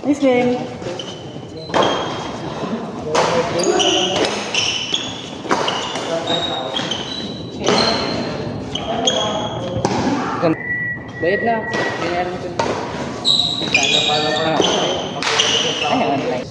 Ice cream. Bayad na. Binayaran ko na. Ay, online.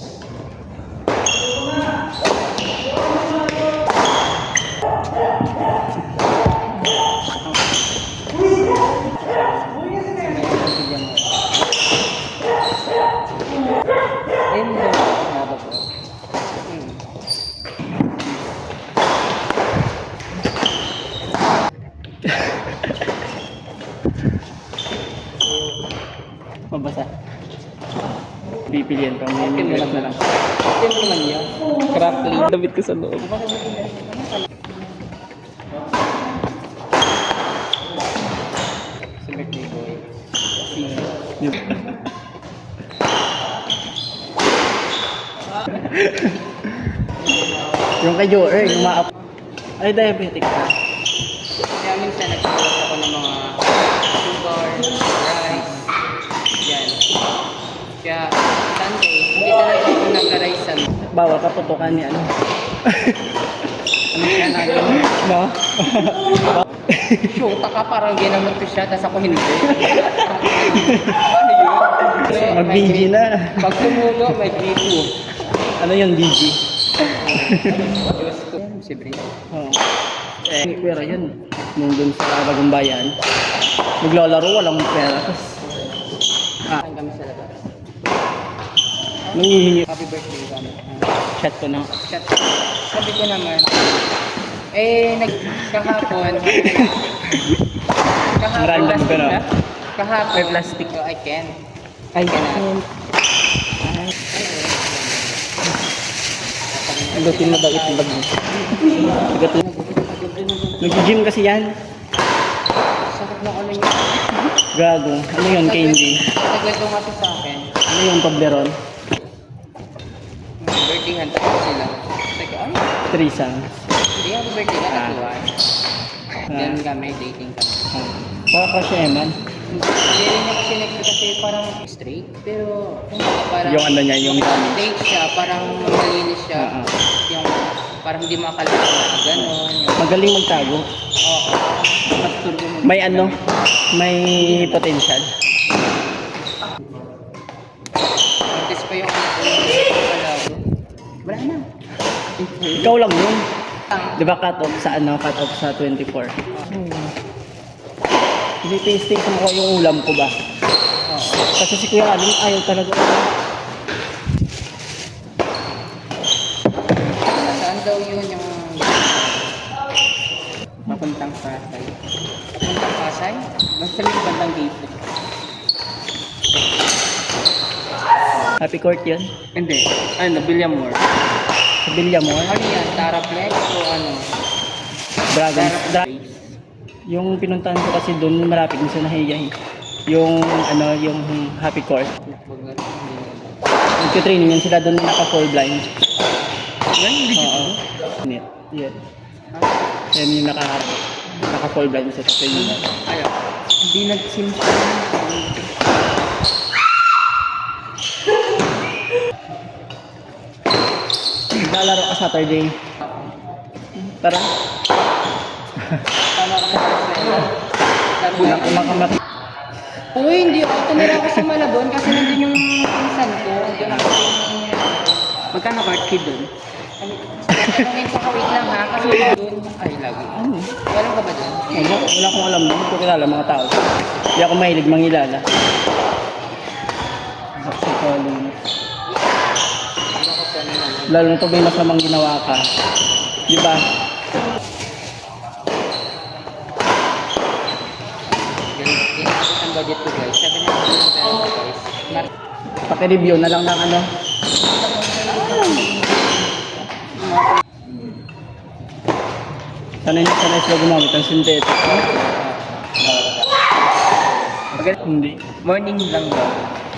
Mabasa. Pipilian pa. May Timpla na lang. Timpla naman yan. Crackling. Damit ko sa loob. Si birthday boy. Yung kay Joer, yung maap. Ay, diabetic ka. Kaya minsan nagsusulat ako ng mga sugar, rice, yan. Kaya Sunday, hindi talaga ako nag-rice Sunday. Bawal ka putukan ni ano. Ano siya natin? No? Shoota ka, parang ginamot ko siya, tapos ako hindi. Ano yun? Mag-BG na. Pag tumulo, may B2. Ano yung DG? Diyos ko. Si Bri. Oo. Pera yun. Nung dun sa Bagong Bayan, naglalaro, walang pera. Tapos, Saan kami sa labas? nangihingi. Happy birthday kami. Chat ko na. Chat. Sabi ko naman, kahapon, Random ka na. kahapon, May plastic. So, I can. Ay, Cannot. Agutin na daw itong bag mo. Agutin. Nag-gym kasi yan. Sakit na ano yun. Gago. Ano yun, candy? Nagwento nga to sa akin. Ano yung Toblerone? Birthday hand ko sila. Sabi ko, ay, Trisang. hindi ako birthday na nagluwan. Then kami, dating kami. Para ka siya, Eman. Hindi rin niya kasi kasi parang straight. Pero parang Yung ano niya, yung tummy. straight siya, parang malinis siya. Yung parang hindi makalala na gano'n. Magaling magtago. Oo. Magturbo mo. May ano, may potential. Artist pa yung ano. Wala na. Ikaw lang yun. Di ba cut off sa ano, cut off sa 24? Hindi tasting ko mukha yung ulam ko ba? Kasi si Kuya Aling ayaw talaga. Saan daw yun yung papuntang Pasay? Papuntang Pasay? Basta may bandang dito. Happy Court yun? Hindi. Ano, Villamor. Sa Villamor? Ano yan? Taraplex o ano? Dragon. Yung pinuntahan ko kasi doon malapit din sa Nahiya. Yung ano, yung Happy Court. Nagka-training yan sila doon naka full blind. Oo. Net. Yan. Yan yung naka full blind sa training. Ayaw. Hindi nag-simple. Naglalaro ka Saturday. Tara. Tama ka sa Kulang kumakamaki. Uy, hindi ako. Tumira ako sa Malabon kasi nandun yung pinsan ko. Nandun ako yung... Magkano card key doon? Tanungin ko ka, wait lang ha. Kasi doon... Ay, lagi. Ano? Wala ka ba doon? Wala akong alam doon. Hindi ko kilala mga tao. Hindi ako mahilig mangilala. Sa calling. Lalo na ito may masamang ginawa ka. Di ba? Tinapos ang budget ko guys. 700 guys. Paki-review na lang ng ano. Sanay sila gumamit ng synthetic. Hindi. Morning lang daw.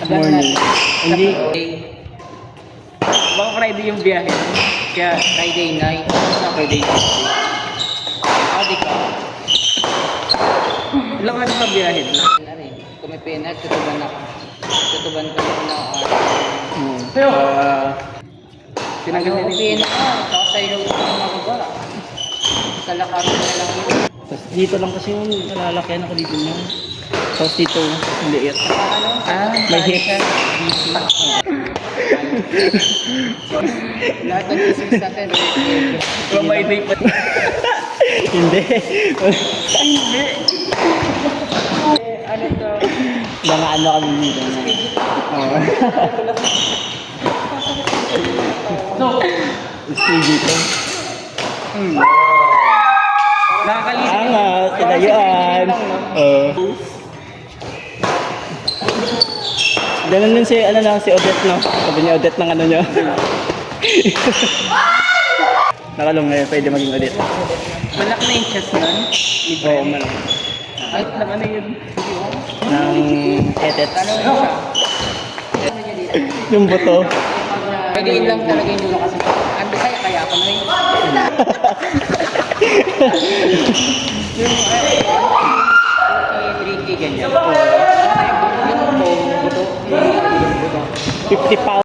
Morning. Hindi. Baka Friday yung biyahe. Kaya Friday night, Saturday Tuesday. Ako di ka. Ilang ano ka biyahe? Kung may pena, tutuban ako. Tutuban ko na Tinanggal na din. Tapos sa ilaw ito ng magagawa. Sa lakas na lang yun. Tapos dito lang kasi yung nalalakyan ako dito niya. Tapos dito, liit. May hit. Lahat ng business natin. May day pa. Hindi. Hindi. Ano to? Mga ano kami dito. Oo. Stevie to. Nakakalisip. Angas, kinayaan. Ganun din si, ano lang, si Odette, no? Sabi ni Odette ng ano niya. Nakalong ngayon, pwede maging Odette. Malaki na yung chest nun. Oo, malaki. Ay, ano yun? Ng etet. Ano yun siya? Yung buto. Pwede yun lang talaga yung dulo kasi. Ano kaya ako na rin. Yung 3K ganyan. Yung buto. 50 pounds.